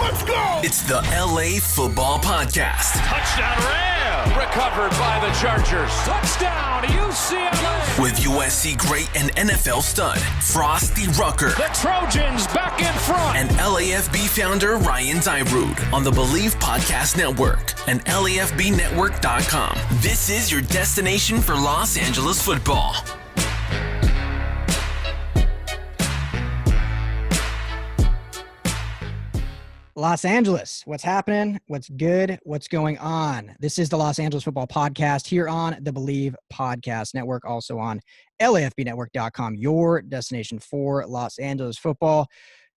Let's go! It's the LA Football Podcast. Touchdown Ram! Recovered by the Chargers. Touchdown UCLA! With USC great and NFL stud, Frostee Rucker. The Trojans back in front! And LAFB founder Ryan Dyrud on the Believe Podcast Network and LAFBnetwork.com. This is your destination for Los Angeles football. Los Angeles, what's happening? What's good? What's going on? This is the Los Angeles Football Podcast here on the Believe Podcast Network, also on LAFBnetwork.com, your destination for Los Angeles football.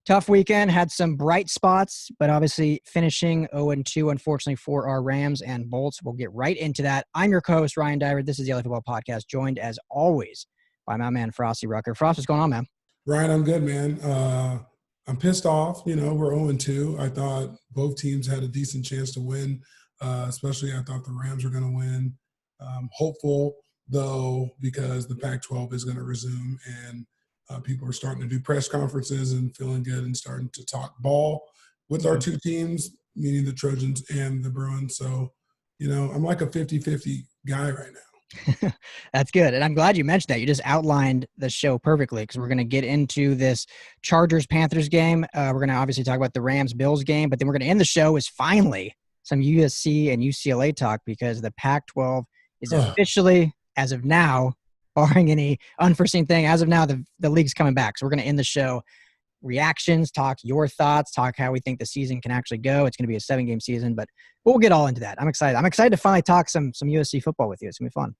Tough weekend, had some bright spots, but obviously finishing 0-2, unfortunately, for our Rams and Bolts. We'll get right into that. I'm your co-host, Ryan Dyrud. This is the LA Football Podcast, joined as always by my man, Frostee Rucker. Frost, what's going on, man? Ryan, I'm good, man. I'm pissed off. You know, we're 0-2. I thought both teams had a decent chance to win, especially I thought the Rams were going to win. Hopeful, though, because the Pac-12 is going to resume and people are starting to do press conferences and feeling good and starting to talk ball with our two teams, meaning the Trojans and the Bruins. So, you know, I'm like a 50-50 guy right now. That's good. And I'm glad you mentioned that. You just outlined the show perfectly because we're going to get into this Chargers-Panthers game. We're going to obviously talk about the Rams-Bills game, but then we're going to end the show with finally some USC and UCLA talk because the Pac-12 is officially, as of now, barring any unforeseen thing, as of now, the league's coming back. So we're going to end the show. Reactions, talk your thoughts, talk how we think the season can actually go. It's going to be a 7-game season, but we'll get all into that. I'm excited. I'm excited to finally talk some USC football with you. It's going to be fun.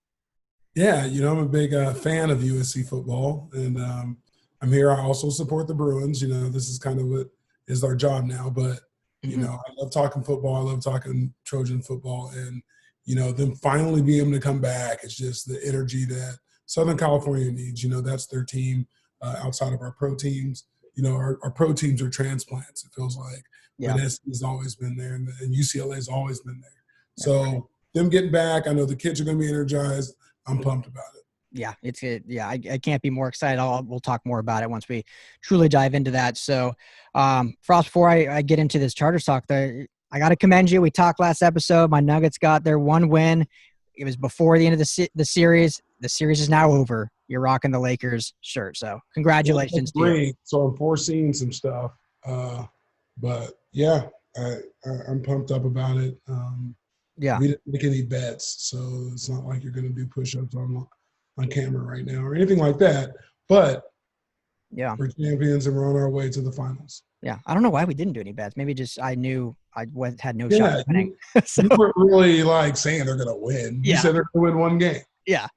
Yeah, you know, I'm a big fan of USC football, and I'm here. I also support the Bruins. You know, this is kind of what is our job now, but, you know, I love talking football. I love talking Trojan football, and, you know, them finally being able to come back. It's just the energy that Southern California needs. You know, that's their team outside of our pro teams. You know, our pro teams are transplants, it feels like. Yeah. But SC has always been there, and UCLA has always been there. So them getting back, I know the kids are going to be energized. I'm pumped about it. Yeah, it's good. Yeah, I can't be more excited. We'll talk more about it once we truly dive into that. So, Frost, before I get into this Chargers talk, I got to commend you. We talked last episode. My Nuggets got their one win. It was before the end of the series. The series is now over. You're rocking the Lakers shirt. So congratulations to you. So I'm foreseeing some stuff. But, yeah, I'm pumped up about it. Yeah. We didn't make any bets, so it's not like you're going to do push-ups on camera right now or anything like that. But yeah, we're champions and we're on our way to the finals. Yeah. I don't know why we didn't do any bets. Maybe just I knew I had no shot at winning. You weren't really like saying they're going to win. You said they're going to win one game. Yeah.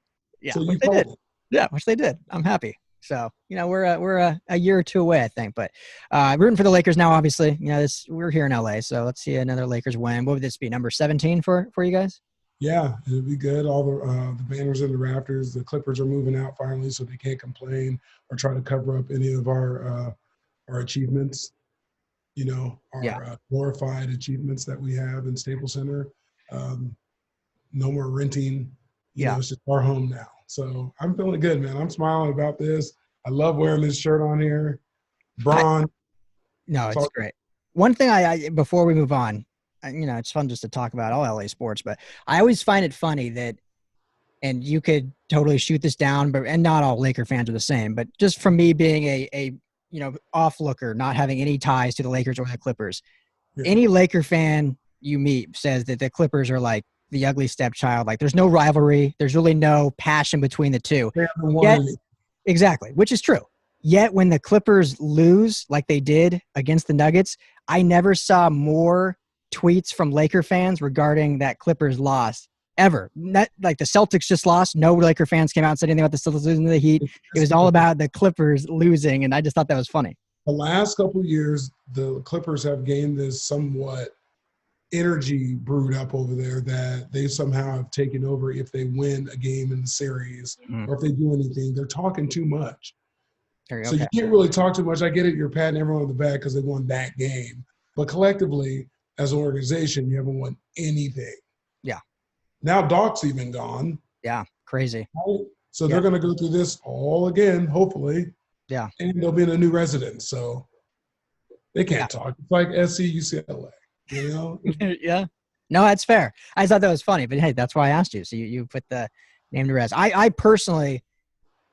Yeah. So which they did. Yeah, which they did. I'm happy. So, you know, we're a year or two away, I think. But rooting for the Lakers now, obviously. You know, we're here in LA, so let's see another Lakers win. What would this be, number 17 for you guys? Yeah, it'll be good. All the banners in the rafters. The Clippers are moving out finally, so they can't complain or try to cover up any of our achievements. You know, our glorified achievements that we have in Staples Center. No more renting. You know, it's just our home now. So I'm feeling good, man. I'm smiling about this. I love wearing this shirt on here. Braun. It's great. One thing I before we move on, you know, it's fun just to talk about all LA sports, but I always find it funny that, and you could totally shoot this down, and not all Laker fans are the same, but just from me being a you know, off looker, not having any ties to the Lakers or the Clippers, any Laker fan you meet says that the Clippers are like the ugly stepchild. Like there's no rivalry. There's really no passion between the two. Exactly, which is true. Yet when the Clippers lose like they did against the Nuggets, I never saw more tweets from Laker fans regarding that Clippers loss ever. Not, like the Celtics just lost. No Laker fans came out and said anything about the Celtics losing to the Heat. It was all about the Clippers losing, and I just thought that was funny. The last couple of years, the Clippers have gained this somewhat energy brewed up over there that they somehow have taken over. If they win a game in the series or if they do anything, they're talking too much. So you can't really talk too much. I get it. You're patting everyone on the back because they won that game. But collectively, as an organization, you haven't won anything. Yeah. Now Doc's even gone. Yeah. Crazy. Right? So they're going to go through this all again, hopefully. Yeah. And they'll be in a new residence. So They can't talk. It's like SC, UCLA, you know? Yeah. No, that's fair. I thought that was funny, but hey, that's why I asked you. So you put the name to rest. I personally,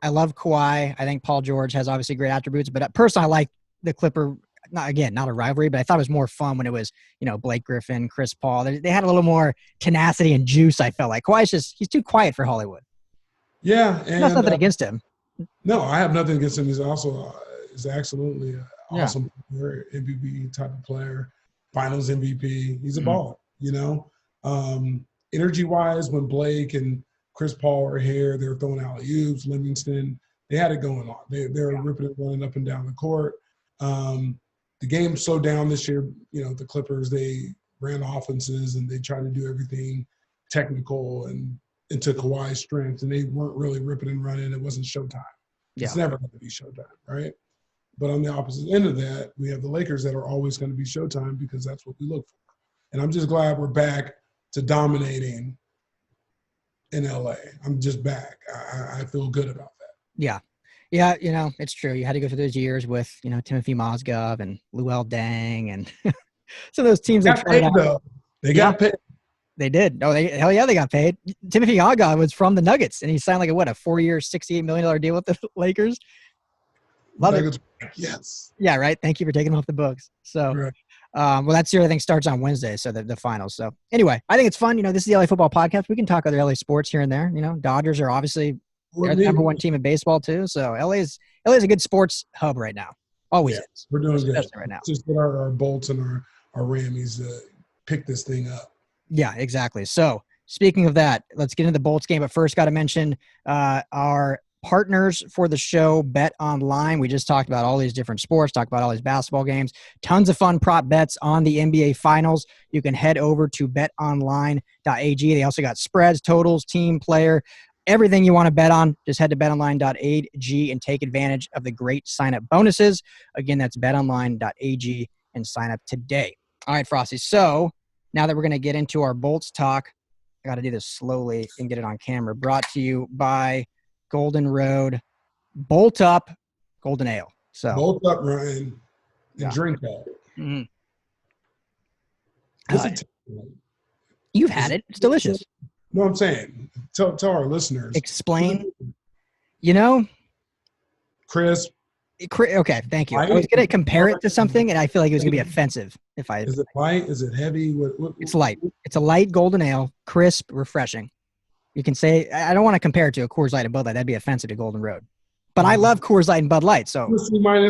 I love Kawhi. I think Paul George has obviously great attributes, but personally, I like the Clipper. Not a rivalry, but I thought it was more fun when it was, Blake Griffin, Chris Paul. They had a little more tenacity and juice, I felt like. Kawhi's he's too quiet for Hollywood. Yeah. And that's nothing against him. No, I have nothing against him. He's also is absolutely an awesome player, MVP type of player, finals MVP. He's a baller, Energy-wise, when Blake and Chris Paul are here, they're throwing alley-oops, Livingston. They had it going on. They're ripping it, running up and down the court. The game slowed down this year. The Clippers, they ran offenses and they tried to do everything technical and into Kawhi's strengths, and they weren't really ripping and running. It wasn't showtime. Yeah. It's never going to be showtime, right? But on the opposite end of that, we have the Lakers that are always going to be showtime because that's what we look for. And I'm just glad we're back to dominating in LA. I'm just back. I feel good about that. Yeah. Yeah, it's true. You had to go through those years with, Timothy Mozgov and Luol Deng and some of those teams that tried out. They got paid. They did. Oh, hell yeah, they got paid. Timothy Mozgov was from the Nuggets, and he signed like a 4-year, $68 million deal with the Lakers. Love it. Yes. Yeah, right. Thank you for taking them off the books. So, right. Well, that series I think starts on Wednesday, so the finals. So anyway, I think it's fun. This is the LA Football Podcast. We can talk other LA sports here and there. Dodgers are obviously they're the number one team in baseball too. So LA is a good sports hub right now. Always is. We're doing good right now. Just get our Bolts and our Rammies pick this thing up. Yeah, exactly. So speaking of that, let's get into the Bolts game. But first, got to mention our partners for the show, Bet Online. We just talked about all these different sports, talked about all these basketball games, tons of fun prop bets on the NBA Finals. You can head over to betonline.ag. They also got spreads, totals, team, player, everything you want to bet on. Just head to betonline.ag and take advantage of the great sign-up bonuses. Again, that's betonline.ag and sign up today. All right, Frosty. So now that we're going to get into our Bolts talk, I got to do this slowly and get it on camera. Brought to you by Golden Road, Bolt Up Golden Ale. So Bolt up, Ryan, and drink that. Mm-hmm. You've had it. It's delicious. No, I'm saying, tell our listeners. Explain. Crisp. Okay, thank you. I was going to compare it to something, and I feel like it was going to be offensive. Is it light? Is it heavy? What? It's light. It's a light golden ale, crisp, refreshing. You can say, I don't want to compare it to a Coors Light and Bud Light. That'd be offensive to Golden Road. But I love Coors Light and Bud Light. So I'm a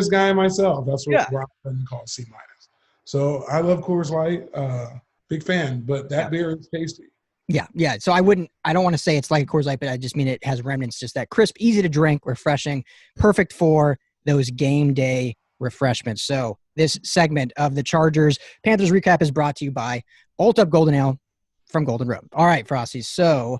C- guy myself. That's what Rob calls C-. So I love Coors Light. Big fan. But that beer is tasty. Yeah. So I don't want to say it's like a Coors Light, but I just mean it has remnants, just that crisp, easy to drink, refreshing, perfect for those game day refreshments. So this segment of the Chargers Panthers recap is brought to you by Bolt Up Golden Ale from Golden Road. All right, Frosty. So,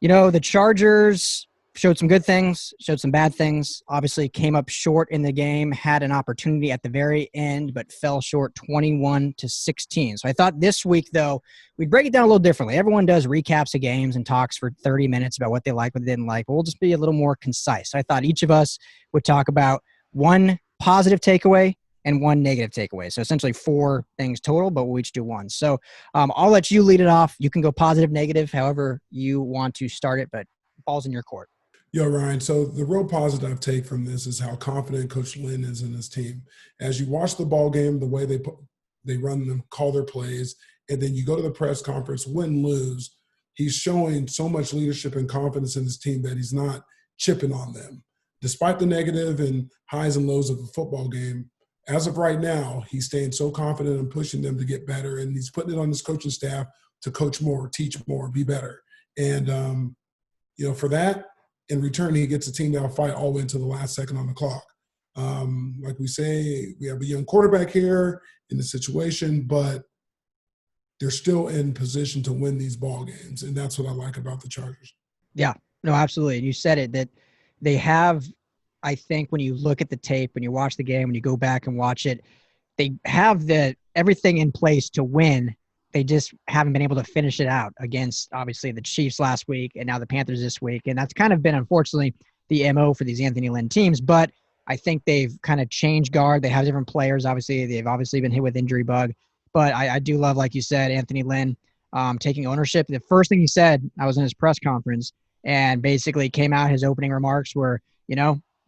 the Chargers showed some good things, showed some bad things, obviously came up short in the game, had an opportunity at the very end, but fell short 21-16. So I thought this week, though, we'd break it down a little differently. Everyone does recaps of games and talks for 30 minutes about what they like, what they didn't like. But we'll just be a little more concise. So I thought each of us would talk about one positive takeaway and one negative takeaway. So essentially 4 things total, but we'll each do one. So I'll let you lead it off. You can go positive, negative, however you want to start it, but ball's in your court. Yo, Ryan, so the real positive take from this is how confident Coach Lynn is in his team. As you watch the ball game, the way they run them, call their plays, and then you go to the press conference, win, lose, he's showing so much leadership and confidence in his team that he's not chipping on them. Despite the negative and highs and lows of the football game, as of right now, he's staying so confident and pushing them to get better, and he's putting it on his coaching staff to coach more, teach more, be better. And, for that, in return, he gets the team to fight all the way until the last second on the clock. Like we say, we have a young quarterback here in the situation, but they're still in position to win these ball games, and that's what I like about the Chargers. Yeah, no, absolutely. And you said it, that they have, I think when you look at the tape, when you watch the game, when you go back and watch it, they have everything in place to win. They just haven't been able to finish it out against, obviously, the Chiefs last week and now the Panthers this week. And that's kind of been, unfortunately, the MO for these Anthony Lynn teams. But I think they've kind of changed guard. They have different players. Obviously, they've obviously been hit with injury bug. But I do love, like you said, Anthony Lynn taking ownership. The first thing he said, I was in his press conference, and basically came out, his opening remarks were,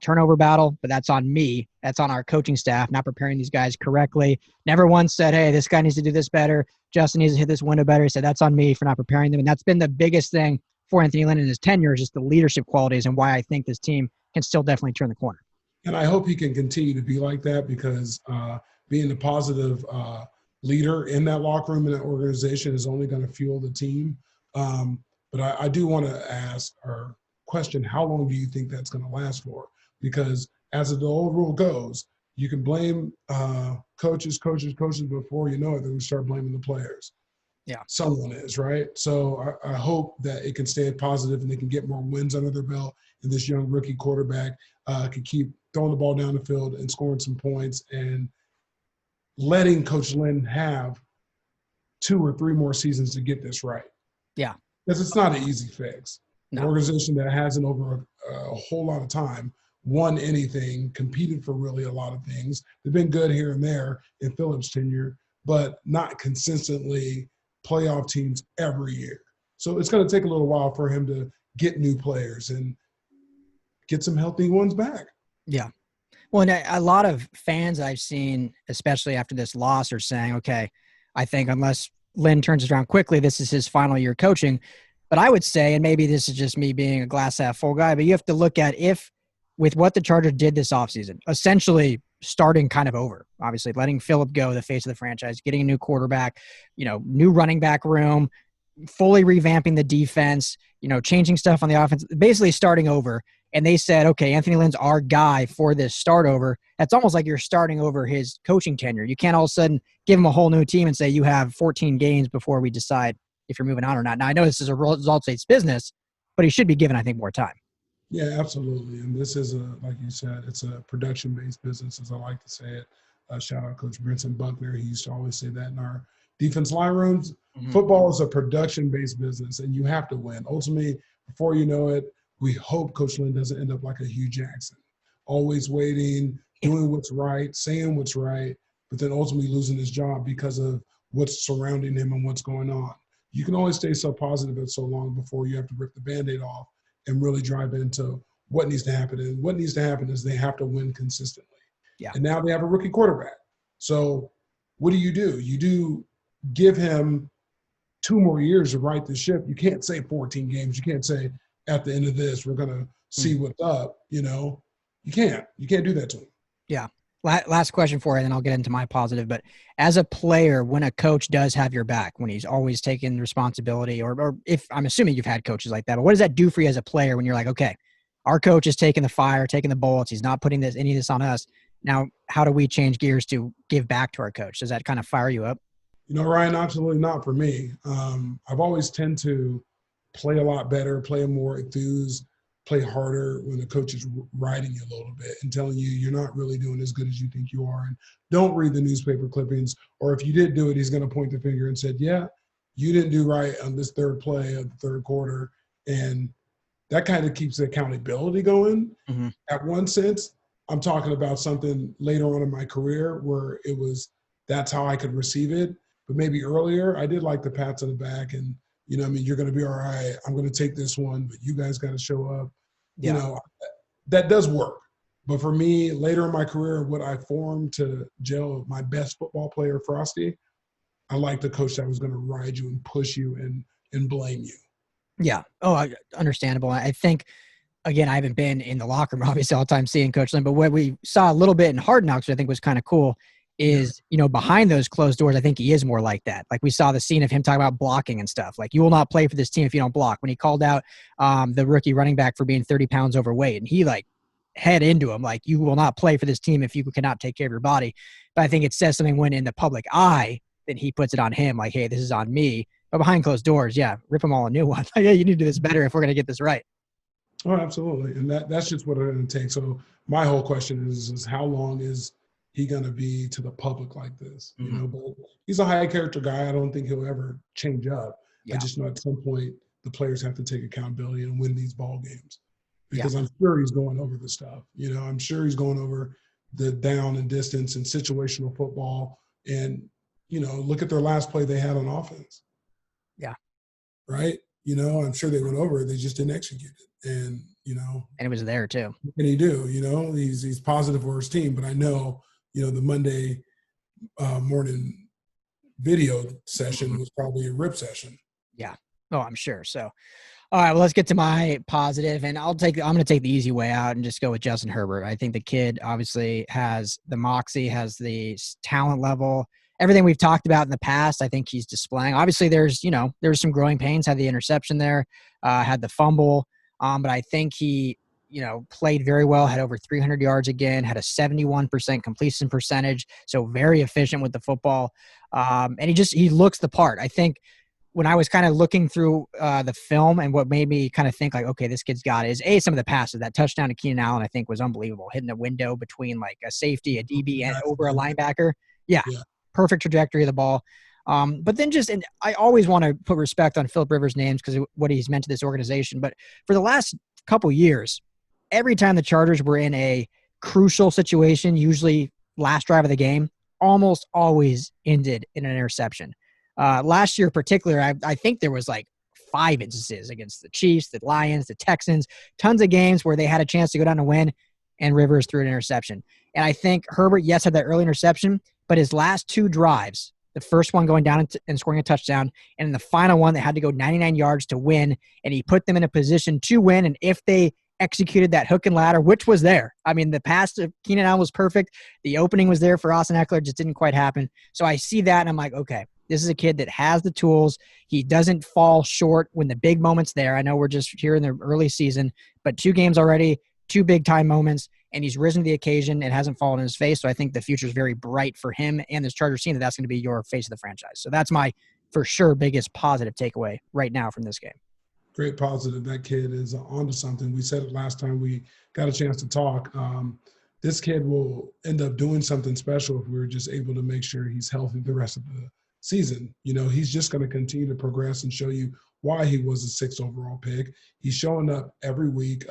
turnover battle, but that's on me. That's on our coaching staff, not preparing these guys correctly. Never once said, hey, this guy needs to do this better. Justin needs to hit this window better. He said, that's on me for not preparing them. And that's been the biggest thing for Anthony Lynn in his tenure, is just the leadership qualities and why I think this team can still definitely turn the corner. And I hope he can continue to be like that, because being a positive leader in that locker room and that organization is only going to fuel the team. But I do want to ask or question, how long do you think that's going to last for? Because as the old rule goes, you can blame coaches before you know it, then we start blaming the players. Yeah. Someone is, right? So I hope that it can stay positive and they can get more wins under their belt, and this young rookie quarterback can keep throwing the ball down the field and scoring some points, and letting Coach Lynn have 2 or 3 more seasons to get this right. Yeah. Because it's not an easy fix. No. An organization that hasn't over a whole lot of time won anything, competed for really a lot of things. They've been good here and there in Phillips' tenure, but not consistently playoff teams every year. So it's going to take a little while for him to get new players and get some healthy ones back. Yeah. Well, and a lot of fans I've seen, especially after this loss, are saying, okay, I think unless Lynn turns it around quickly, this is his final year coaching. But I would say, and maybe this is just me being a glass half full guy, but you have to look at, if with what the Chargers did this offseason, essentially starting kind of over, obviously letting Phillip go, the face of the franchise, getting a new quarterback, new running back room, fully revamping the defense, changing stuff on the offense, basically starting over. And they said, okay, Anthony Lynn's our guy for this start over. That's almost like you're starting over his coaching tenure. You can't all of a sudden give him a whole new team and say you have 14 games before we decide if you're moving on or not. Now, I know this is a results-based business, but he should be given, I think, more time. Yeah, absolutely. And this is like you said, it's a production-based business, as I like to say it. Shout out Coach Brinson Buckner. He used to always say that in our defense line rooms. Mm-hmm. Football is a production-based business, and you have to win. Ultimately, before you know it, we hope Coach Lynn doesn't end up like a Hugh Jackson, always waiting, doing what's right, saying what's right, but then ultimately losing his job because of what's surrounding him and what's going on. You can only stay so positive and so long before you have to rip the Band-Aid off and really drive into what needs to happen. And what needs to happen is they have to win consistently. Yeah. And now they have a rookie quarterback. So what do? You do give him 2 more years to right the ship. You can't say 14 games. You can't say at the end of this, we're going to see what's up. You can't do that to him. Yeah. Last question for you, and then I'll get into my positive. But as a player, when a coach does have your back, when he's always taking responsibility, or if I'm assuming you've had coaches like that, but what does that do for you as a player when you're like, okay, our coach is taking the fire, taking the bullets, he's not putting any of this on us. Now, how do we change gears to give back to our coach? Does that kind of fire you up? Ryan, absolutely not for me. I've always tend to play a lot better, play more enthused, play harder when the coach is riding you a little bit and telling you you're not really doing as good as you think you are. And don't read the newspaper clippings, or if you did do it, he's going to point the finger and said, yeah, you didn't do right on this third play of the third quarter. And that kind of keeps the accountability going. Mm-hmm. At one sense, I'm talking about something later on in my career where that's how I could receive it. But maybe earlier, I did like the pats on the back and, you're going to be all right. I'm going to take this one, but you guys got to show up. Yeah. That does work. But for me, later in my career, what I formed to gel my best football player, Frostee, I liked the coach that was going to ride you and push you and blame you. Yeah. Oh, understandable. I think, again, I haven't been in the locker room, obviously, all the time seeing Coach Lynn, but what we saw a little bit in Hard Knocks, which I think was kind of cool, is, behind those closed doors, I think he is more like that. Like we saw the scene of him talking about blocking and stuff. Like, you will not play for this team if you don't block. When he called out the rookie running back for being 30 pounds overweight, and he head into him, like, you will not play for this team if you cannot take care of your body. But I think it says something when in the public eye, then he puts it on him, like, hey, this is on me. But behind closed doors, yeah, rip them all a new one. Yeah, you need to do this better if we're going to get this right. Oh, absolutely. And that's just what it's going to take. So my whole question is how long is he going to be to the public like this? Mm-hmm. But he's a high character guy. I don't think he'll ever change up. Yeah. I just know at some point the players have to take accountability and win these ball games. because I'm sure he's going over the stuff. I'm sure he's going over the down and distance and situational football. And, look at their last play they had on offense. Yeah. Right? I'm sure they went over it. They just didn't execute it. And, and it was there too. What can he do? He's positive for his team, but I know, the Monday morning video session was probably a rip session. Yeah. Oh, I'm sure. So, all right, well, let's get to my positive, and I'm going to take the easy way out and just go with Justin Herbert. I think the kid obviously has the moxie, has the talent level, everything we've talked about in the past. I think he's displaying. Obviously, there's some growing pains. Had the interception there, had the fumble, but I think he, played very well. Had over 300 yards again. Had a 71% completion percentage, so very efficient with the football. And he looks the part. I think when I was kind of looking through the film, and what made me kind of think like, okay, this kid's got it, is some of the passes. That touchdown to Keenan Allen, I think, was unbelievable. Hitting the window between like a safety, a DB, and over a linebacker. Yeah. Perfect trajectory of the ball. But then and I always want to put respect on Philip Rivers' names because of what he's meant to this organization. But for the last couple years, every time the Chargers were in a crucial situation, usually last drive of the game, almost always ended in an interception. Last year in particular, I think there was like 5 instances against the Chiefs, the Lions, the Texans, tons of games where they had a chance to go down and win, and Rivers threw an interception. And I think Herbert, yes, had that early interception, but his last 2 drives, the first one going down and scoring a touchdown, and in the final one, they had to go 99 yards to win, and he put them in a position to win. And if they executed that hook and ladder, which was there, I mean, the pass to Keenan Allen was perfect. The opening was there for Austin Eckler, just didn't quite happen. So I see that, and I'm like, okay, this is a kid that has the tools. He doesn't fall short when the big moment's there. I know we're just here in the early season, but 2 games already, 2 big-time moments, and he's risen to the occasion and hasn't fallen in his face. So I think the future is very bright for him and this Chargers team, that's going to be your face of the franchise. So that's my, for sure, biggest positive takeaway right now from this game. Great positive. That kid is onto something. We said it last time we got a chance to talk. This kid will end up doing something special if we're just able to make sure he's healthy the rest of the season. He's just going to continue to progress and show you why he was a 6th overall pick. He's showing up every week.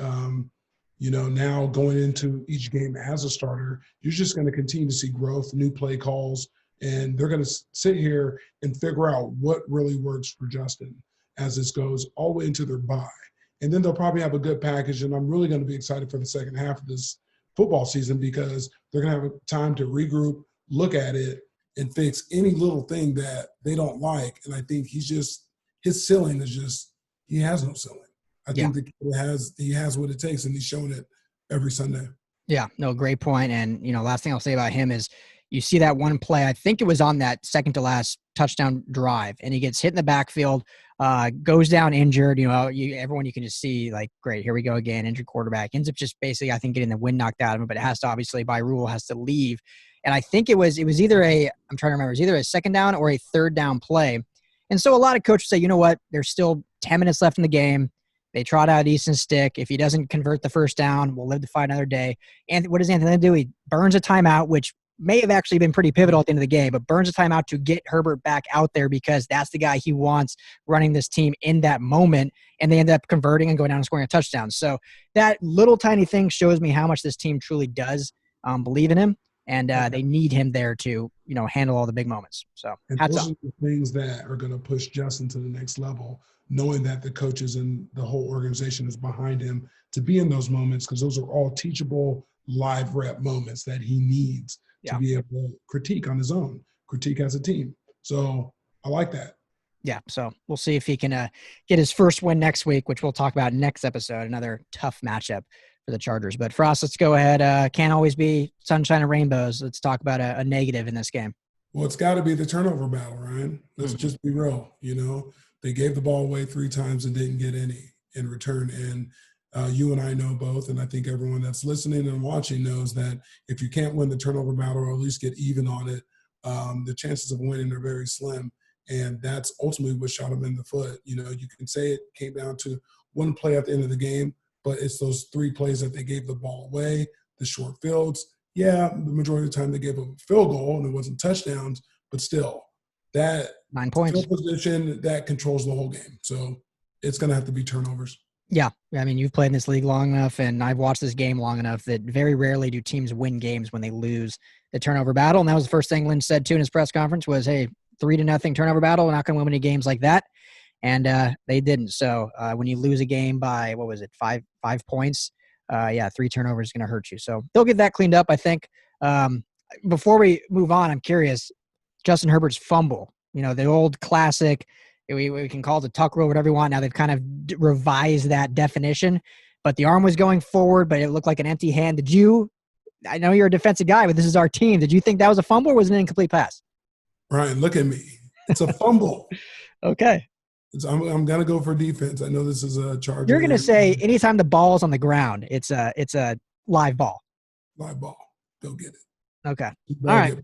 Now going into each game as a starter, you're just going to continue to see growth, new play calls, and they're going to sit here and figure out what really works for Justin as this goes all the way into their bye. And then they'll probably have a good package, and I'm really going to be excited for the second half of this football season because they're going to have time to regroup, look at it, and fix any little thing that they don't like. And I think his ceiling is just, he has no ceiling. I think the kid he has what it takes, and he's showing it every Sunday. Yeah, no, great point. And, last thing I'll say about him is you see that one play, I think it was on that second to last touchdown drive, and he gets hit in the backfield, goes down injured. Everyone you can just see like, great, here we go again, injured quarterback. Ends up just basically, I think, getting the wind knocked out of him, but it has to obviously by rule has to leave. And I think it was either I'm trying to remember, it was either a second down or a third down play. And so a lot of coaches say, you know what, there's still 10 minutes left in the game. They trot out Easton Stick. If he doesn't convert the first down, we'll live to fight another day. And what does Anthony do? He burns a timeout, which may have actually been pretty pivotal at the end of the game, but burns a timeout to get Herbert back out there because that's the guy he wants running this team in that moment. And they end up converting and going down and scoring a touchdown. So that little tiny thing shows me how much this team truly does believe in him. And they need him there to, handle all the big moments. So hats off. Those are the things that are going to push Justin to the next level, knowing that the coaches and the whole organization is behind him to be in those moments, because those are all teachable live rep moments that he needs to be able to critique on his own, critique as a team. So I like that. Yeah, so we'll see if he can get his first win next week, which we'll talk about next episode, another tough matchup for the Chargers. But for us, let's go ahead. Can't always be sunshine and rainbows. Let's talk about a negative in this game. Well, it's got to be the turnover battle, Ryan. Let's just be real. They gave the ball away 3 times and didn't get any in return. And you and I know both, and I think everyone that's listening and watching knows that if you can't win the turnover battle or at least get even on it, the chances of winning are very slim. And that's ultimately what shot them in the foot. You can say it came down to one play at the end of the game, but it's those 3 plays that they gave the ball away, the short fields. Yeah, the majority of the time they gave a field goal and it wasn't touchdowns, but still, that 9 points field position, that controls the whole game. So it's going to have to be turnovers. Yeah. I mean, you've played in this league long enough, and I've watched this game long enough that very rarely do teams win games when they lose the turnover battle. And that was the first thing Lynch said, too, in his press conference was, hey, 3-0 turnover battle. We're not going to win any games like that. And they didn't. So when you lose a game by, what was it, five points, 3 turnovers is going to hurt you. So they'll get that cleaned up, I think. Before we move on, I'm curious, Justin Herbert's fumble, the old classic, we can call it the tuck rule, whatever you want. Now they've kind of revised that definition, but the arm was going forward, but it looked like an empty hand. I know you're a defensive guy, but this is our team. Did you think that was a fumble or was it an incomplete pass? Ryan, look at me. It's a fumble. Okay. I'm going to go for defense. I know this is a Charger. You're going to say anytime the ball is on the ground, it's a live ball. Live ball. Go get it. Okay. All right.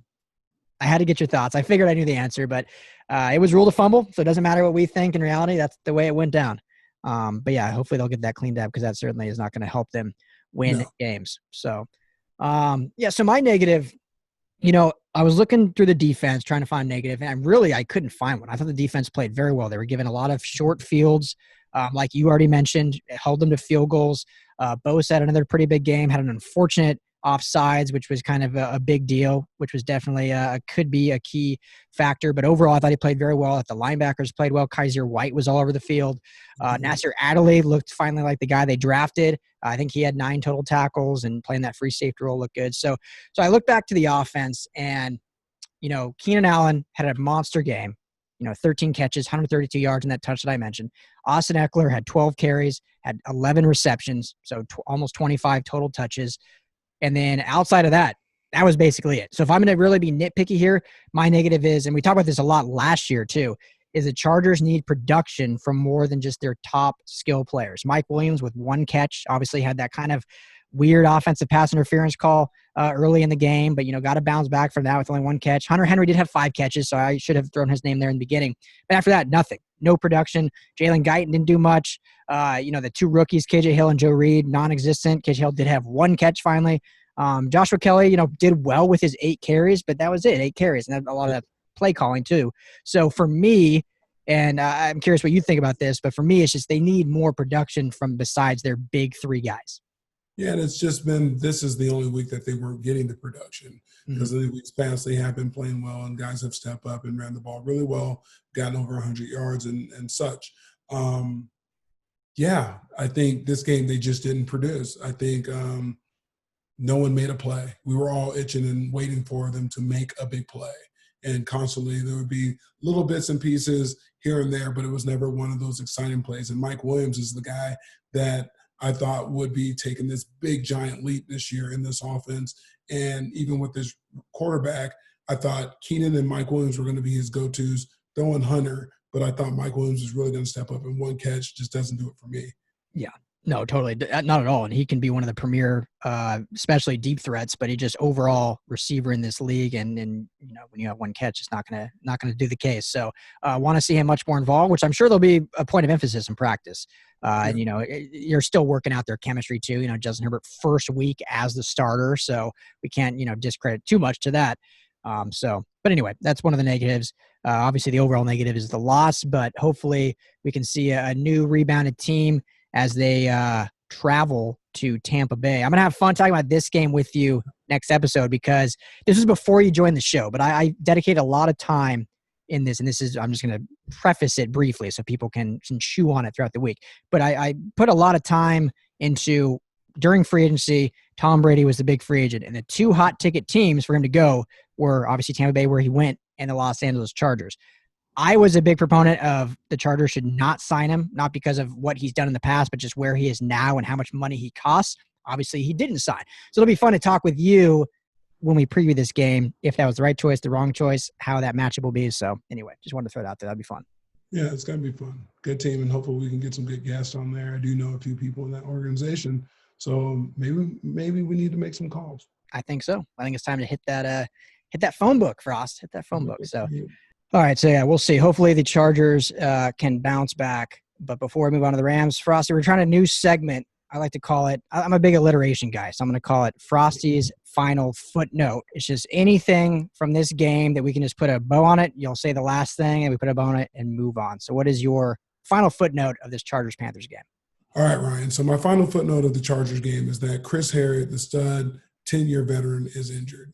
I had to get your thoughts. I figured I knew the answer, but it was ruled a fumble, so it doesn't matter what we think. In reality, that's the way it went down. But yeah, hopefully they'll get that cleaned up because that certainly is not going to help them win games. So, so my negative, I was looking through the defense trying to find negative, and I couldn't find one. I thought the defense played very well. They were given a lot of short fields, like you already mentioned, held them to field goals. Bosa had another pretty big game, had an unfortunate offsides, which was kind of a big deal, which was definitely could be a key factor. But overall, I thought he played very well. The linebackers played well. Kaiser White was all over the field. Nasser Adelaide looked finally like the guy they drafted. I think he had 9 total tackles and playing that free safety role looked good. So I look back to the offense and, Keenan Allen had a monster game, 13 catches, 132 yards in that touch that I mentioned. Austin Eckler had 12 carries, had 11 receptions, so almost 25 total touches. And then outside of that, that was basically it. So if I'm going to really be nitpicky here, my negative is, and we talked about this a lot last year too, is the Chargers need production from more than just their top skill players. Mike Williams with 1 catch obviously had that kind of weird offensive pass interference call early in the game, but, got to bounce back from that with only 1 catch. Hunter Henry did have 5 catches, so I should have thrown his name there in the beginning. But after that, nothing. No production. Jalen Guyton didn't do much. The 2 rookies, KJ Hill and Joe Reed, non-existent. KJ Hill did have 1 catch finally. Joshua Kelly, did well with his 8 carries, but that was it, 8 carries, and a lot of that play calling too. So for me, and I'm curious what you think about this, but for me, it's just they need more production from besides their big 3 guys. Yeah, and it's just been, this is the only week that they weren't getting the production because the weeks past they have been playing well and guys have stepped up and ran the ball really well, gotten over 100 yards and such. I think this game they just didn't produce. I think no one made a play. We were all itching and waiting for them to make a big play. And constantly there would be little bits and pieces here and there, but it was never one of those exciting plays. And Mike Williams is the guy that I thought would be taking this big, giant leap this year in this offense. And even with this quarterback, I thought Keenan and Mike Williams were going to be his go-tos, throwing Hunter, but I thought Mike Williams was really going to step up, and 1 catch just doesn't do it for me. Yeah. No, totally. Not at all. And he can be one of the premier, especially deep threats, but he just overall receiver in this league. And when you have 1 catch, it's not going to do the case. So I want to see him much more involved, which I'm sure there'll be a point of emphasis in practice. And, you're still working out their chemistry too. Justin Herbert first week as the starter. So we can't, discredit too much to that. But anyway, that's one of the negatives. Obviously the overall negative is the loss, but hopefully we can see a new rebounded team as they travel to Tampa Bay. I'm going to have fun talking about this game with you next episode because this was before you joined the show, but I dedicated a lot of time in this, and I'm just going to preface it briefly so people can chew on it throughout the week. But I put a lot of time into, during free agency, Tom Brady was the big free agent, and the 2 hot ticket teams for him to go were obviously Tampa Bay, where he went, and the Los Angeles Chargers. I was a big proponent of the Chargers should not sign him, not because of what he's done in the past, but just where he is now and how much money he costs. Obviously, he didn't sign. So it'll be fun to talk with you when we preview this game, if that was the right choice, the wrong choice, how that matchup will be. So anyway, just wanted to throw it out there. That'd be fun. Yeah, it's going to be fun. Good team, and hopefully we can get some good guests on there. I do know a few people in that organization. So maybe we need to make some calls. I think so. I think it's time to hit that phone book, Frost. Hit that phone book. So. All right, so yeah, we'll see. Hopefully the Chargers can bounce back. But before we move on to the Rams, Frosty, we're trying a new segment. I like to call it, I'm a big alliteration guy, so I'm going to call it Frosty's Final Footnote. It's just anything from this game that we can just put a bow on it. You'll say the last thing, and we put a bow on it and move on. So what is your final footnote of this Chargers-Panthers game? All right, Ryan. So my final footnote of the Chargers game is that Chris Harriott, the stud 10-year veteran, is injured.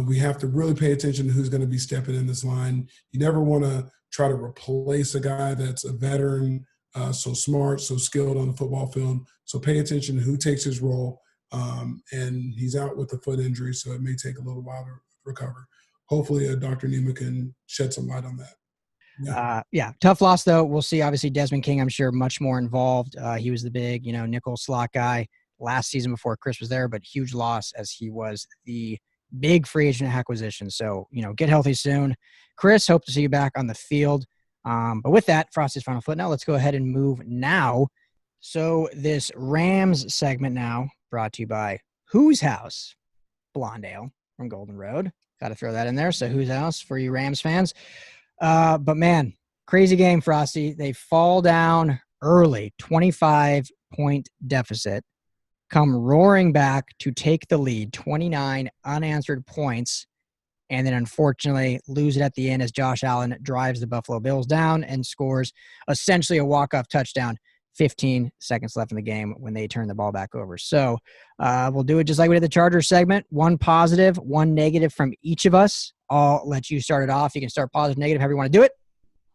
We have to really pay attention to who's going to be stepping in this line. You never want to try to replace a guy that's a veteran, so smart, so skilled on the football field. So pay attention to who takes his role. And he's out with a foot injury, so it may take a little while to recover. Hopefully, Dr. Nima can shed some light on that. Yeah, tough loss though. We'll see. Obviously, Desmond King, I'm sure, much more involved. He was the big, nickel slot guy last season before Chris was there, but huge loss as he was the big free agent acquisition. So, get healthy soon. Chris, hope to see you back on the field. But with that, Frostee's final foot. Now let's go ahead and move now. So this Rams segment now brought to you by Whose House? Blonde Ale from Golden Road. Got to throw that in there. So Whose House for you Rams fans. But man, crazy game, Frostee. They fall down early, 25-point deficit, come roaring back to take the lead, 29 unanswered points, and then unfortunately lose it at the end as Josh Allen drives the Buffalo Bills down and scores essentially a walk-off touchdown, 15 seconds left in the game when they turn the ball back over. So we'll do it just like we did the Chargers segment, one positive, one negative from each of us. I'll let you start it off. You can start positive, negative, however you want to do it.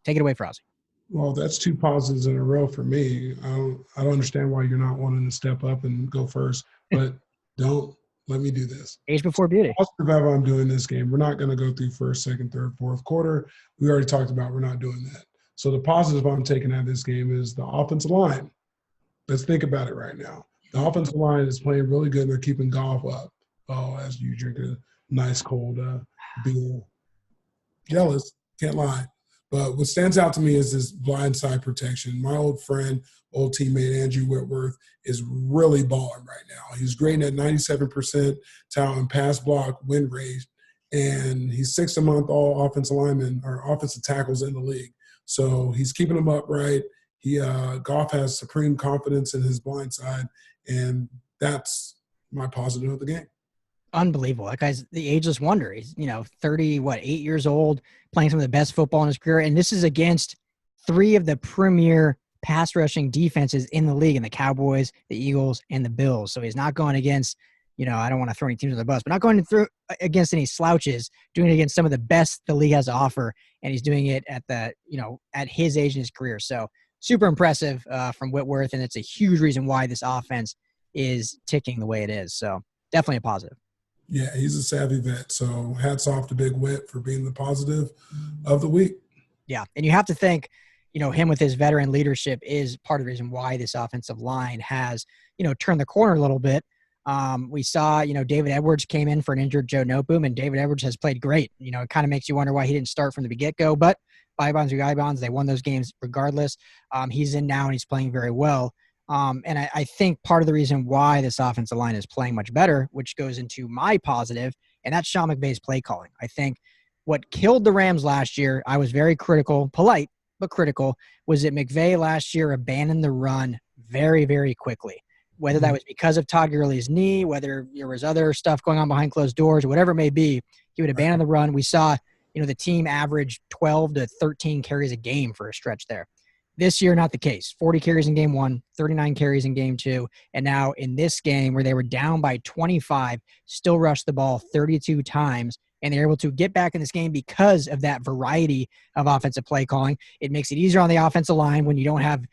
Take it away, Frosty. Well, that's two positives in a row for me. I don't understand why you're not wanting to step up and go first, but don't let me do this. Age before beauty. Positive ever I'm doing this game. We're not going to go through first, second, third, fourth quarter. We already talked about we're not doing that. So the positive I'm taking out of this game is the offensive line. Let's think about it right now. The offensive line is playing really good. They're keeping golf up. Oh, as you drink a nice cold beer. Jealous, can't lie. But what stands out to me is this blindside protection. My old friend, old teammate Andrew Whitworth is really balling right now. He's grading at 97% in pass block win rate, and he's sixth among all offensive linemen or offensive tackles in the league. So he's keeping them upright. Goff has supreme confidence in his blindside, and that's my positive of the game. Unbelievable. That guy's the ageless wonder. He's, 8 years old, playing some of the best football in his career. And this is against three of the premier pass rushing defenses in the league, in the Cowboys, the Eagles, and the Bills. So he's not going against, I don't want to throw any teams on the bus, but not going through against any slouches, doing it against some of the best the league has to offer. And he's doing it at at his age in his career. So super impressive from Whitworth. And it's a huge reason why this offense is ticking the way it is. So definitely a positive. Yeah, he's a savvy vet. So hats off to Big Whit for being the positive of the week. Yeah, and you have to think, him with his veteran leadership is part of the reason why this offensive line has, turned the corner a little bit. We saw, David Edwards came in for an injured Joe Noteboom, and David Edwards has played great. It kind of makes you wonder why he didn't start from the get-go, but bygones are bygones. They won those games regardless. He's in now, and he's playing very well. And I think part of the reason why this offensive line is playing much better, which goes into my positive, and that's Sean McVay's play calling. I think what killed the Rams last year, I was very critical, polite, but critical, was that McVay last year abandoned the run very, very quickly. Whether that was because of Todd Gurley's knee, whether there was other stuff going on behind closed doors, or whatever it may be, he would abandon the run. We saw, the team average 12 to 13 carries a game for a stretch there. This year, not the case. 40 carries in game 1, 39 carries in game 2, and now in this game where they were down by 25, still rushed the ball 32 times, and they're able to get back in this game because of that variety of offensive play calling. It makes it easier on the offensive line when you don't have,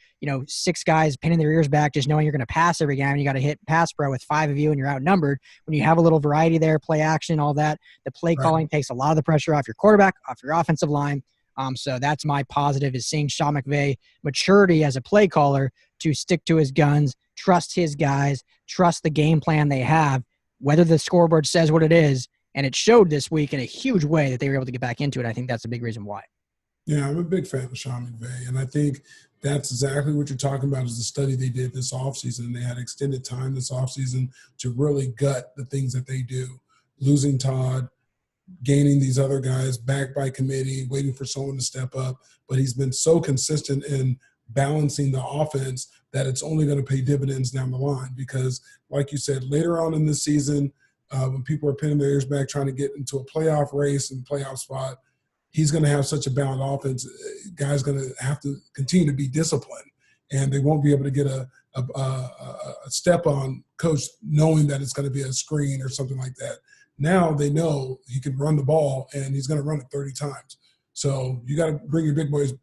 6 guys pinning their ears back just knowing you're going to pass every game, and you got to hit pass pro with 5 of you and you're outnumbered. When you have a little variety there, play action, all that, the play calling takes a lot of the pressure off your quarterback, off your offensive line. So that's my positive, is seeing Sean McVay maturity as a play caller to stick to his guns, trust his guys, trust the game plan they have, whether the scoreboard says what it is. And it showed this week in a huge way that they were able to get back into it. I think that's a big reason why. Yeah, I'm a big fan of Sean McVay. And I think that's exactly what you're talking about, is the study they did this offseason. They had extended time this offseason to really gut the things that they do. Losing Todd, gaining these other guys back by committee, waiting for someone to step up. But he's been so consistent in balancing the offense that it's only going to pay dividends down the line. Because, like you said, later on in the season, when people are pinning their ears back trying to get into a playoff race and playoff spot, he's going to have such a balanced offense. Guys going to have to continue to be disciplined, and they won't be able to get a a step on coach knowing that it's going to be a screen or something like that. Now they know he can run the ball and he's going to run it 30 times. So you got to bring your big boys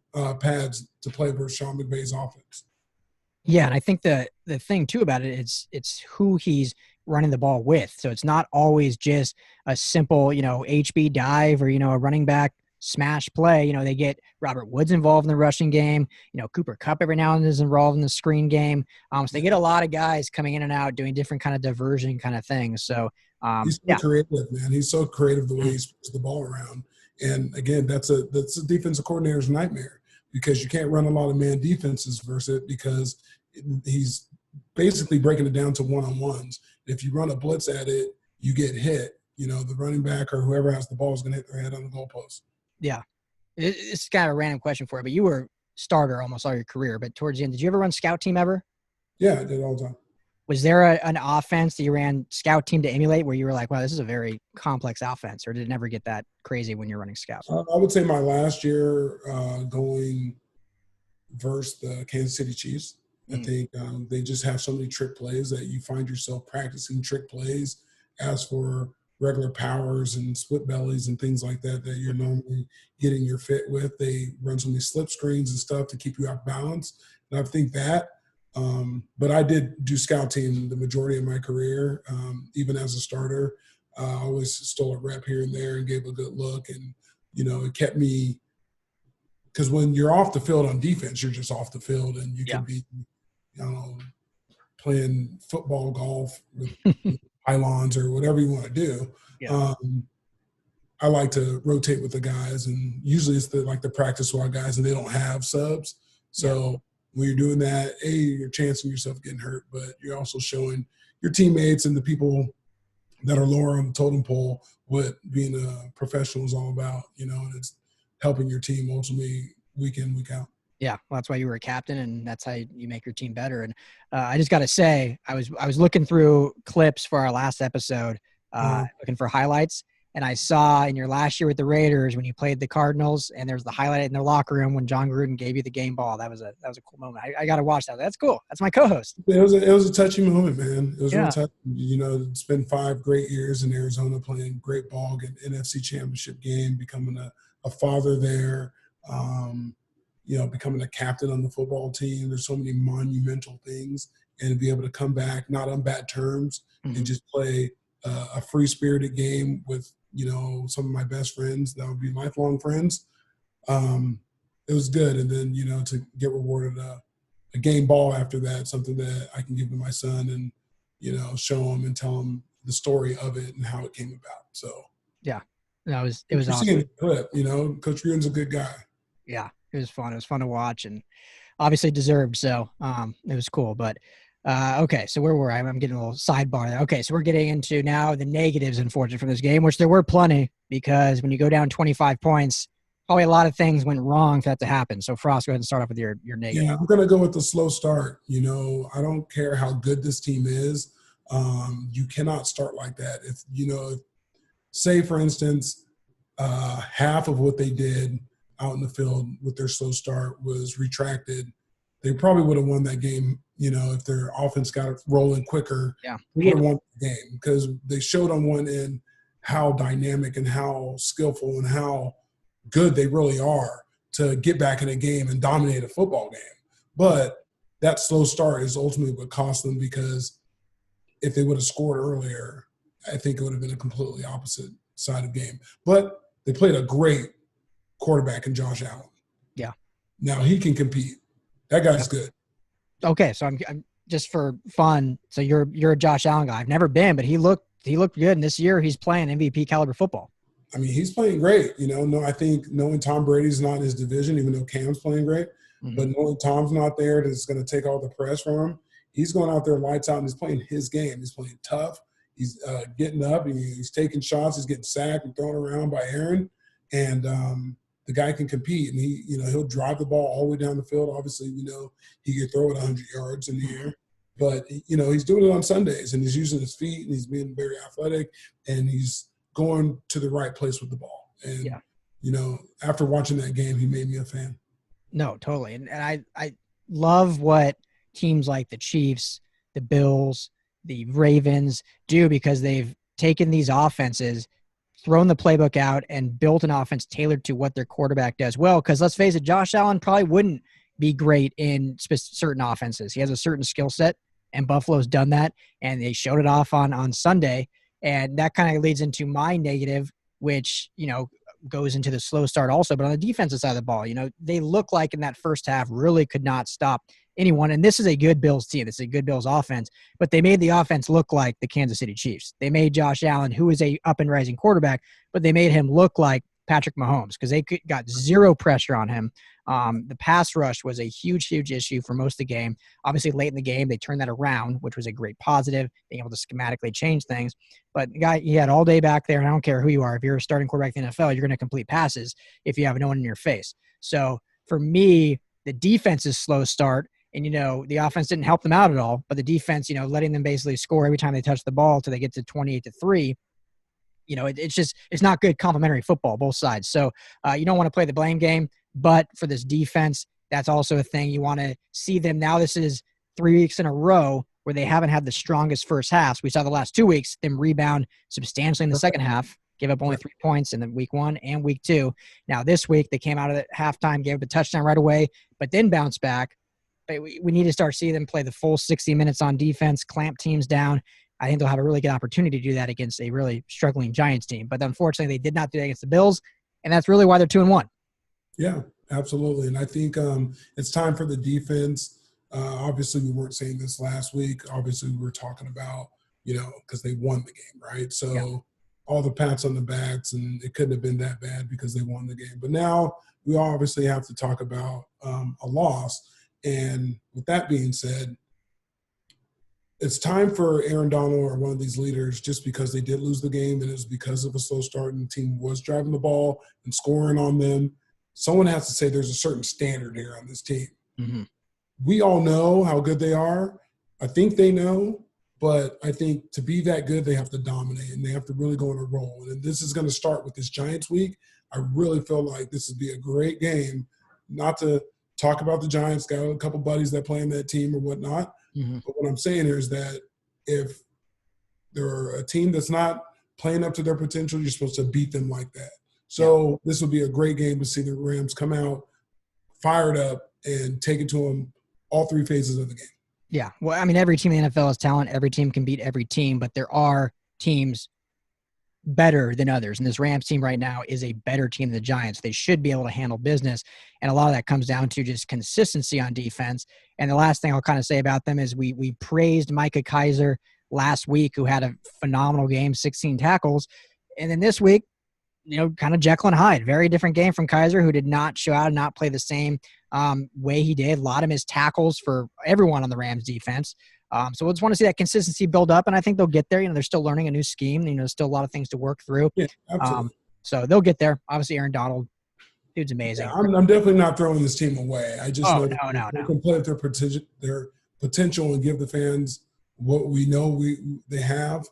pads to play versus Sean McVay's offense. Yeah, and I think the thing too about it is it's who he's running the ball with. So it's not always just a simple, HB dive or, a running back smash play. They get Robert Woods involved in the rushing game. Cooper Kupp every now and then is involved in the screen game. So they get a lot of guys coming in and out doing different kind of diversion kind of things. So he's so creative, man. He's so creative the way he spreads the ball around. And again, that's a defensive coordinator's nightmare because you can't run a lot of man defenses versus it because he's basically breaking it down to one-on-ones. If you run a blitz at it, you get hit. The running back or whoever has the ball is going to hit their head on the goalpost. Yeah. It's kind of a random question for you, but you were starter almost all your career. But towards the end, did you ever run scout team ever? Yeah, I did all the time. Was there an offense that you ran scout team to emulate where you were like, wow, this is a very complex offense, or did it never get that crazy when you're running scout? I would say my last year going versus the Kansas City Chiefs, I think they just have so many trick plays that you find yourself practicing trick plays as for regular powers and split bellies and things like that you're normally getting your fit with. They run so many slip screens and stuff to keep you off balance. And I think that but I did do scout team the majority of my career, even as a starter. I always stole a rep here and there and gave a good look. And, it kept me – because when you're off the field on defense, you're just off the field and you can be, playing football, golf with pylons or whatever you want to do. Yeah. I like to rotate with the guys, and usually it's the practice squad guys, and they don't have subs. So when you're doing that, you're chancing yourself getting hurt, but you're also showing your teammates and the people that are lower on the totem pole what being a professional is all about, and it's helping your team ultimately week in, week out. Yeah, well, that's why you were a captain, and that's how you make your team better. And I just got to say, I was looking through clips for our last episode, looking for highlights, and I saw in your last year with the Raiders when you played the Cardinals, and there's the highlight in their locker room when John Gruden gave you the game ball. That was a cool moment. I got to watch that. That's cool. That's my co-host. It was a touching moment, man. It was real touching. It's been 5 great years in Arizona playing great ball, getting NFC Championship game, becoming a father there. Becoming a captain on the football team. There's so many monumental things, and to be able to come back not on bad terms and just play a free-spirited game with, some of my best friends that would be lifelong friends. It was good. And then, to get rewarded a game ball after that, something that I can give to my son and, show him and tell him the story of it and how it came about. So, yeah, it was awesome. Seeing the clip, Coach Gruden's a good guy. Yeah. It was fun. It was fun to watch and obviously deserved. So it was cool. But okay, so where were I? I'm getting a little sidebar there. Okay, so we're getting into now the negatives, unfortunately, from this game, which there were plenty because when you go down 25 points, probably a lot of things went wrong for that to happen. So Frost, go ahead and start off with your negative. Yeah, I'm going to go with the slow start. I don't care how good this team is. You cannot start like that. If say, for instance, half of what they did out in the field with their slow start was retracted, they probably would have won that game, if their offense got it rolling quicker. Yeah. They would have won the game because they showed on one end how dynamic and how skillful and how good they really are to get back in a game and dominate a football game. But that slow start is ultimately what cost them because if they would have scored earlier, I think it would have been a completely opposite side of the game. But they played a great quarterback in Josh Allen. Yeah. Now he can compete. That guy's good. Okay, so I'm just for fun. So you're a Josh Allen guy. I've never been, but he looked good, and this year he's playing MVP caliber football. I mean, he's playing great. I think knowing Tom Brady's not in his division, even though Cam's playing great, but knowing Tom's not there, that's going to take all the press from him. He's going out there lights out, and he's playing his game. He's playing tough. He's getting up, and he's taking shots. He's getting sacked and thrown around by Aaron, and the guy can compete, and he'll drive the ball all the way down the field. Obviously, he can throw it 100 yards in the air, but he's doing it on Sundays, and he's using his feet, and he's being very athletic, and he's going to the right place with the ball. And after watching that game, he made me a fan. No, totally, and I love what teams like the Chiefs, the Bills, the Ravens do, because they've taken these offenses, thrown the playbook out, and built an offense tailored to what their quarterback does well. Because let's face it, Josh Allen probably wouldn't be great in certain offenses. He has a certain skill set, and Buffalo's done that, and they showed it off on Sunday. And that kind of leads into my negative, which, goes into the slow start also. But on the defensive side of the ball, they look like in that first half really could not stop anyone. And this is a good Bills team. This is a good Bills offense. But they made the offense look like the Kansas City Chiefs. They made Josh Allen, who is a up and rising quarterback, but they made him look like Patrick Mahomes because they got zero pressure on him. The pass rush was a huge, huge issue for most of the game. Obviously, late in the game, they turned that around, which was a great positive, being able to schematically change things. But the guy he had all day back there, and I don't care who you are, if you're a starting quarterback in the NFL, you're going to complete passes if you have no one in your face. So for me, the defense's slow start, and, the offense didn't help them out at all, but the defense, letting them basically score every time they touch the ball till they get to 28-3, it's not good complementary football, both sides. So you don't want to play the blame game. But for this defense, that's also a thing. You want to see them. Now this is 3 weeks in a row where they haven't had the strongest first halves. We saw the last 2 weeks them rebound substantially in the second half, give up only 3 points in the week 1 and week 2. Now this week they came out of the halftime, gave up a touchdown right away, but then bounced back. But we need to start seeing them play the full 60 minutes on defense, clamp teams down. I think they'll have a really good opportunity to do that against a really struggling Giants team. But unfortunately, they did not do that against the Bills, and that's really why they're 2-1. Yeah, absolutely. And I think it's time for the defense. Obviously, we weren't saying this last week. Obviously, we were talking about, because they won the game, right? So all the pats on the backs, and it couldn't have been that bad because they won the game. But now we obviously have to talk about a loss. And with that being said, it's time for Aaron Donald or one of these leaders, just because they did lose the game and it was because of a slow start and the team was driving the ball and scoring on them. Someone has to say there's a certain standard here on this team. Mm-hmm. We all know how good they are. I think they know, but I think to be that good, they have to dominate and they have to really go on a roll. And this is going to start with this Giants week. I really feel like this would be a great game, not to talk about the Giants, got a couple buddies that play in that team or whatnot. Mm-hmm. But what I'm saying here is that if they're a team that's not playing up to their potential, you're supposed to beat them like that. So this would be a great game to see the Rams come out fired up and take it to them all 3 phases of the game. Yeah. Well, I mean, every team in the NFL has talent. Every team can beat every team, but there are teams better than others. And this Rams team right now is a better team than the Giants. They should be able to handle business. And a lot of that comes down to just consistency on defense. And the last thing I'll kind of say about them is we praised Micah Kaiser last week, who had a phenomenal game, 16 tackles. And then this week, kind of Jekyll and Hyde, very different game from Kaiser, who did not show out and not play the same way he did. A lot of missed tackles for everyone on the Rams defense. So we'll just want to see that consistency build up, and I think they'll get there. They're still learning a new scheme. There's still a lot of things to work through. Yeah, absolutely. So they'll get there. Obviously, Aaron Donald, dude's amazing. Yeah, I'm definitely not throwing this team away. I just know no. they can play at their potential and give the fans what we know they have.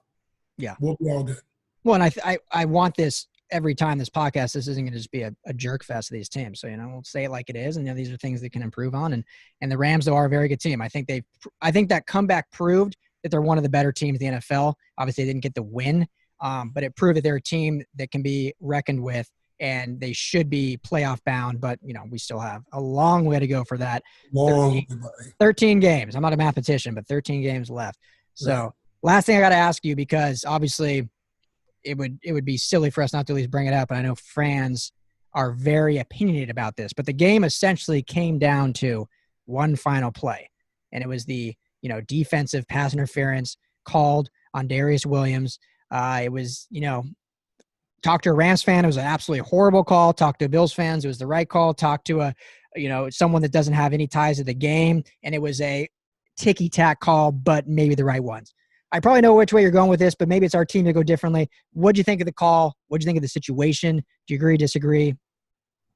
Yeah, we'll be all good. Well, and I want this every time this podcast. This isn't going to just be a jerk fest of these teams. So we'll say it like it is, and these are things they can improve on. And the Rams, though, are a very good team. I think that comeback proved that they're one of the better teams in the NFL. Obviously, they didn't get the win, but it proved that they're a team that can be reckoned with, and they should be playoff bound. But we still have a long way to go for that. 13 games. I'm not a mathematician, but 13 games left. So last thing I got to ask you, because obviously it would be silly for us not to at least bring it up. And I know fans are very opinionated about this, but the game essentially came down to one final play. And it was the, defensive pass interference called on Darius Williams. It was, talk to a Rams fan, it was an absolutely horrible call. Talk to Bills fans, it was the right call. Talk to someone that doesn't have any ties to the game, and it was a ticky-tack call, but maybe the right ones. I probably know which way you're going with this, but maybe it's our team to go differently. What'd you think of the call? What'd you think of the situation? Do you agree, disagree?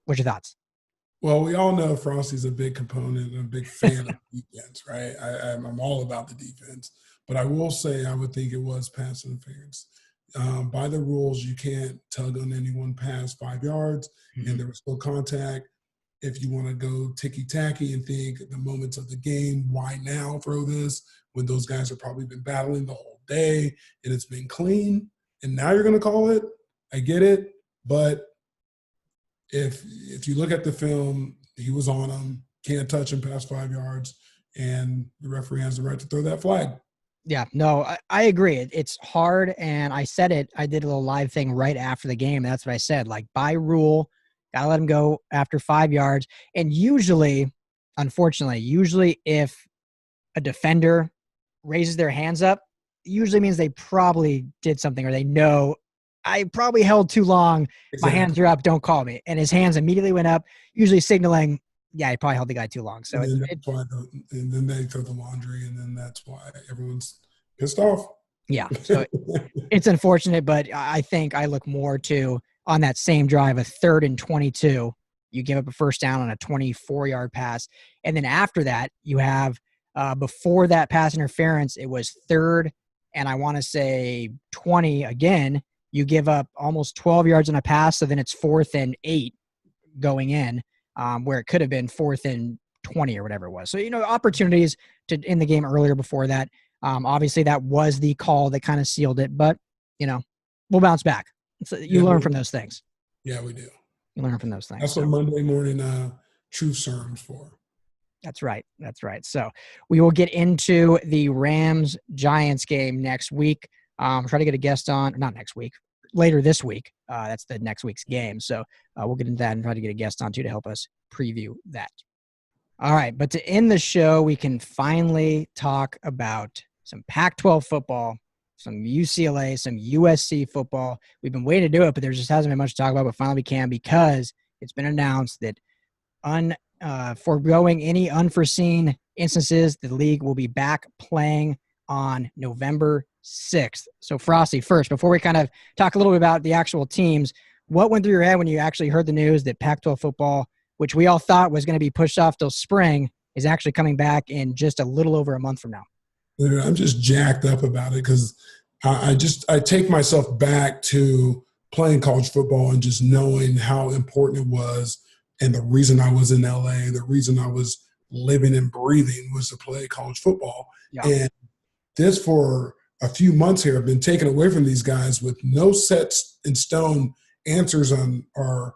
What's your thoughts? Well, we all know Frostee's a big component and a big fan of defense, right? I'm all about the defense. But I will say I would think it was pass interference. By the rules, you can't tug on anyone past 5 yards, and there was still contact. if you want to go ticky-tacky and think the moments of the game, why now throw this when those guys have probably been battling the whole day and it's been clean, and now you're going to call it? I get it, but if you look at the film, he was on him, can't touch him past 5 yards, and the referee has the right to throw that flag. Yeah, no, I agree. It's hard, and I said it. I did a little live thing right after the game. That's what I said. Like, by rule, gotta let him go after 5 yards. And usually, unfortunately, if a defender raises their hands up, usually means they probably did something, or they know I probably held too long. Exactly. My hands are up. Don't call me. And his hands immediately went up, usually signaling, yeah, he probably held the guy too long. So and then they throw the laundry, and then that's why everyone's pissed off. Yeah, so it's unfortunate, but I think I look more to on that same drive, a 3rd and 22. You give up a first down on a 24-yard pass, and then after that, you have before that pass interference, it was 3rd and I want to say 20 again. You give up almost 12 yards on a pass, so then it's 4th and 8 going in. Where it could have been 4th and 20 or whatever it was. So, opportunities to end the game earlier before that. Obviously, that was the call that kind of sealed it, but, we'll bounce back. So you learn from those things. Yeah, we do. You learn from those things. That's what Monday morning truth sermons for. That's right. So we will get into the Rams-Giants game next week. Try to get a guest on, not next week, later this week. That's the next week's game. So we'll get into that and try to get a guest on too to help us preview that. All right. But to end the show, we can finally talk about some Pac-12 football, some UCLA, some USC football. We've been waiting to do it, but there just hasn't been much to talk about, but finally we can, because it's been announced that foregoing any unforeseen instances, the league will be back playing on November 6th. So Frostee, first, before we kind of talk a little bit about the actual teams, what went through your head when you actually heard the news that Pac-12 football, which we all thought was going to be pushed off till spring, is actually coming back in just a little over a month from now? I'm just jacked up about it, because I take myself back to playing college football and just knowing how important it was, and the reason I was in LA, the reason I was living and breathing was to play college football. Yeah. And this, for a few months here, have been taken away from these guys with no set in stone answers on or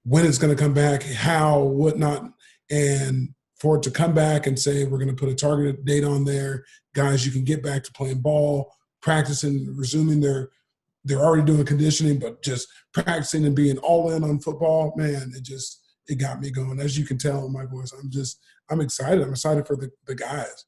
when it's going to come back, how, whatnot. And for it to come back and say, we're going to put a targeted date on there, guys, you can get back to playing ball, practicing, resuming they're already doing conditioning, but just practicing and being all in on football, man, it got me going. As you can tell in my voice, I'm excited. I'm excited for the guys.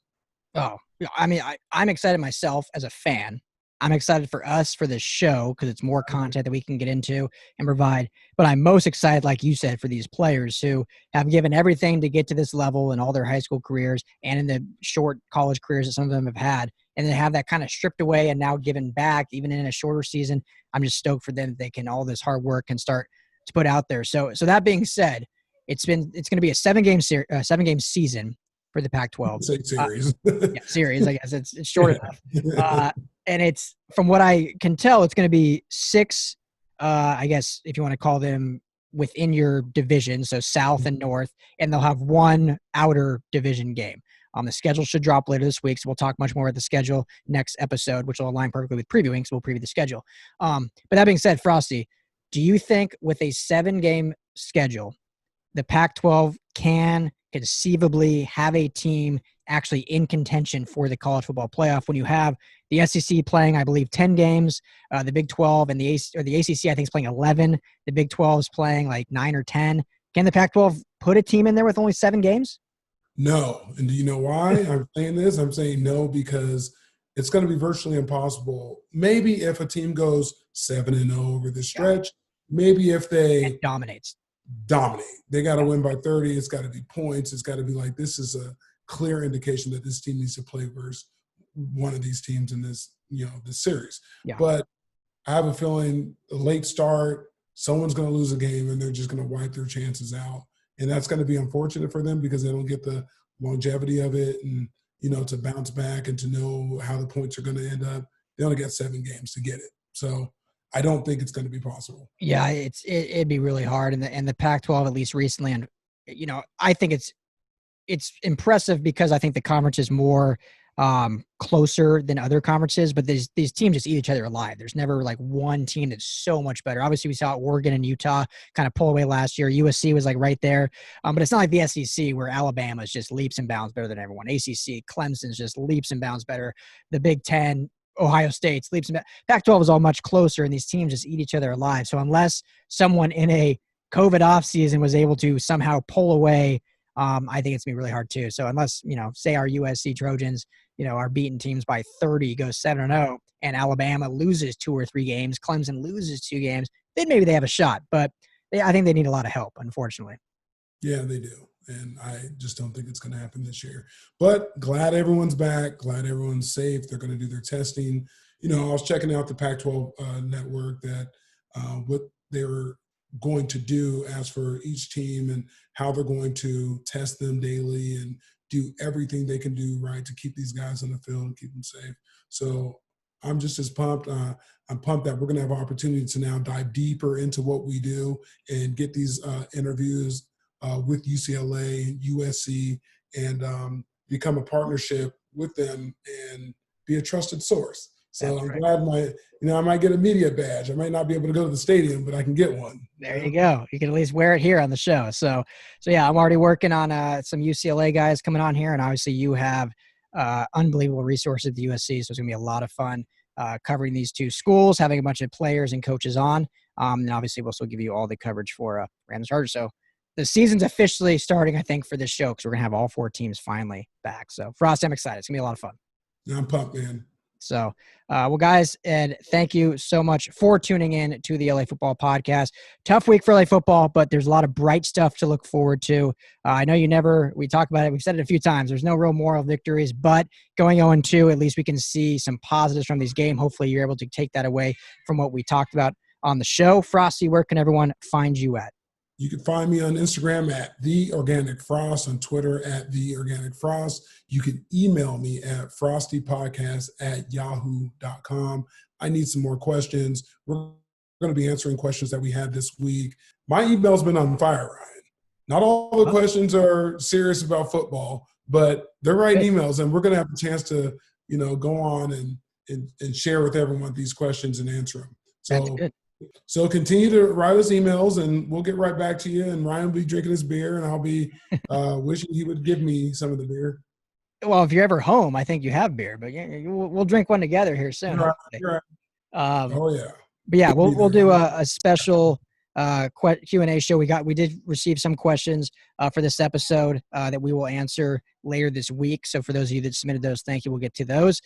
Oh, I mean, I'm excited myself as a fan. I'm excited for us for this show because it's more content that we can get into and provide. But I'm most excited, like you said, for these players who have given everything to get to this level in all their high school careers and in the short college careers that some of them have had. And then have that kind of stripped away and now given back, even in a shorter season. I'm just stoked for them that they can, all this hard work can start to put out there. So that being said, it's going to be a 7-game season for the Pac-12. Series. Series, I guess. It's short enough. And it's, from what I can tell, it's going to be 6, I guess, if you want to call them within your division, so South and North, and they'll have 1 outer division game. The schedule should drop later this week, so we'll talk much more about the schedule next episode, which will align perfectly with previewing, so we'll preview the schedule. But that being said, Frostee, do you think with a 7-game schedule, the Pac-12 can conceivably have a team actually in contention for the college football playoff when you have the SEC playing, I believe, 10 games, the Big 12 and the ACC, I think, is playing 11. The Big 12 is playing like 9 or 10. Can the Pac-12 put a team in there with only 7 games? No. And do you know why I'm saying this? I'm saying no because it's going to be virtually impossible. Maybe if a team goes 7-0 over the stretch, maybe if they dominate. They got to win by 30. It's got to be points. It's got to be like, this is a clear indication that this team needs to play versus one of these teams in this, this series. Yeah. But I have a feeling a late start, someone's going to lose a game and they're just going to wipe their chances out. And that's going to be unfortunate for them because they don't get the longevity of it and, to bounce back and to know how the points are going to end up. They only got 7 games to get it. So I don't think it's going to be possible. Yeah, it'd be really hard. And the Pac-12, at least recently, and I think it's impressive because I think the conference is more closer than other conferences, but these teams just eat each other alive. There's never like one team that's so much better. Obviously we saw Oregon and Utah kind of pull away last year. USC was like right there. But it's not like the SEC where Alabama's just leaps and bounds better than everyone. ACC, Clemson's just leaps and bounds better. The Big Ten, Ohio State's leaps and bounds. Pac-12 is all much closer, and these teams just eat each other alive. So unless someone in a COVID offseason was able to somehow pull away, I think it's going to be really hard too. So unless, say our USC Trojans, are beating teams by 30, goes 7-0, and Alabama loses 2 or 3 games, Clemson loses 2 games, then maybe they have a shot. But I think they need a lot of help, unfortunately. Yeah, they do. And I just don't think it's going to happen this year. But glad everyone's back. Glad everyone's safe. They're going to do their testing. I was checking out the Pac-12 network that what they were going to do as for each team and how they're going to test them daily and do everything they can do right to keep these guys on the field and keep them safe. So I'm just as pumped. I'm pumped that we're going to have an opportunity to now dive deeper into what we do and get these interviews with UCLA and USC and become a partnership with them and be a trusted source. So I'm glad I might get a media badge. I might not be able to go to the stadium, but I can get one. There you go. You can at least wear it here on the show. So yeah, I'm already working on some UCLA guys coming on here, and obviously you have unbelievable resources at the USC, so it's going to be a lot of fun covering these 2 schools, having a bunch of players and coaches on, and obviously we'll also give you all the coverage for Rams Chargers. So the season's officially starting, I think, for this show because we're going to have all 4 teams finally back. So Frost, I'm excited. It's going to be a lot of fun. Yeah, I'm pumped, man. So, well, guys, and thank you so much for tuning in to the LA Football Podcast. Tough week for LA football, but there's a lot of bright stuff to look forward to. I know we talk about it. We've said it a few times. There's no real moral victories, but going 0-2, at least we can see some positives from this game. Hopefully you're able to take that away from what we talked about on the show. Frosty, where can everyone find you at? You can find me on Instagram at TheOrganicFrost, on Twitter at TheOrganicFrost. You can email me at frosteepodcast@yahoo.com. I need some more questions. We're going to be answering questions that we had this week. My email's been on fire, Ryan. Not all the questions are serious about football, but they're writing emails, and we're going to have a chance to, go on and share with everyone these questions and answer them. That's good. So continue to write us emails, and we'll get right back to you. And Ryan will be drinking his beer, and I'll be wishing he would give me some of the beer. Well, if you're ever home, I think you have beer, but we'll drink one together here soon. Right. Oh yeah. But yeah, we'll do a special Q&A show. We did receive some questions for this episode that we will answer later this week. So for those of you that submitted those, thank you. We'll get to those.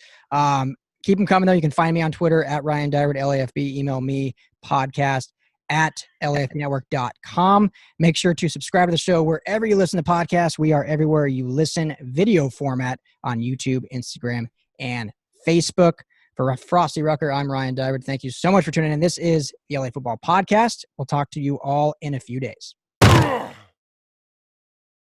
Keep them coming, though. You can find me on Twitter at Ryan Dyrud, LAFB. Email me, podcast@lafbnetwork.com. Make sure to subscribe to the show wherever you listen to podcasts. We are everywhere you listen, video format on YouTube, Instagram, and Facebook. For Frostee, Rucker, I'm Ryan Dyrud. Thank you so much for tuning in. This is the LA Football Podcast. We'll talk to you all in a few days.